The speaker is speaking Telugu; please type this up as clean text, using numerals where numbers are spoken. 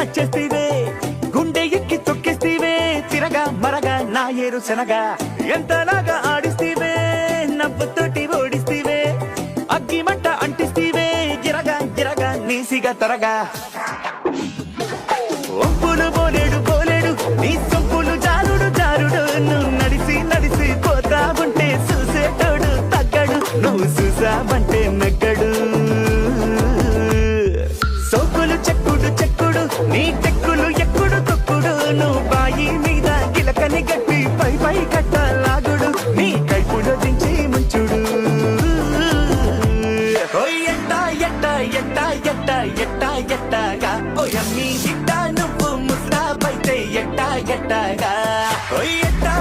నచ్చేస్తీవే గుండె ఎక్కి తొక్కేస్తీవే తిరగా మరగా నా ఏరు శనగా ఎంతలాగా ఆడిస్తీవే నవ్వుతోటి ఓడిస్తీవే అగ్గి మంట అంటిస్తీవే గిరగా గిరగా నీసిగా తరగా ఒప్పులు పోలేడు పోలేడు నీ సొంపులు జారుడు జారుడు నువ్వు నడిసి నడిసి పోతా ఉంటే చూసేటోడు తగ్గడు నువ్వు చూసావంటే నగ్గడు సోకులు చెక్కుడు చెక్కుడు నీ టెక్కులు ఎక్కుడు తొక్కుడు నువ్వు బాయి మీద గిలకని గట్టి పై పై కట్టలాగుడు నీ కైపులో దించి ముంచుడు ఎట్టా ఎట్టా ఎట్టా ఎట్టా ఎట్టా ఎట్టాగా ఓయమ్మీ ఇట్టా నువ్వు ముస్తాబైతే ఎట్టా ఎట్టాగా ఎట్టా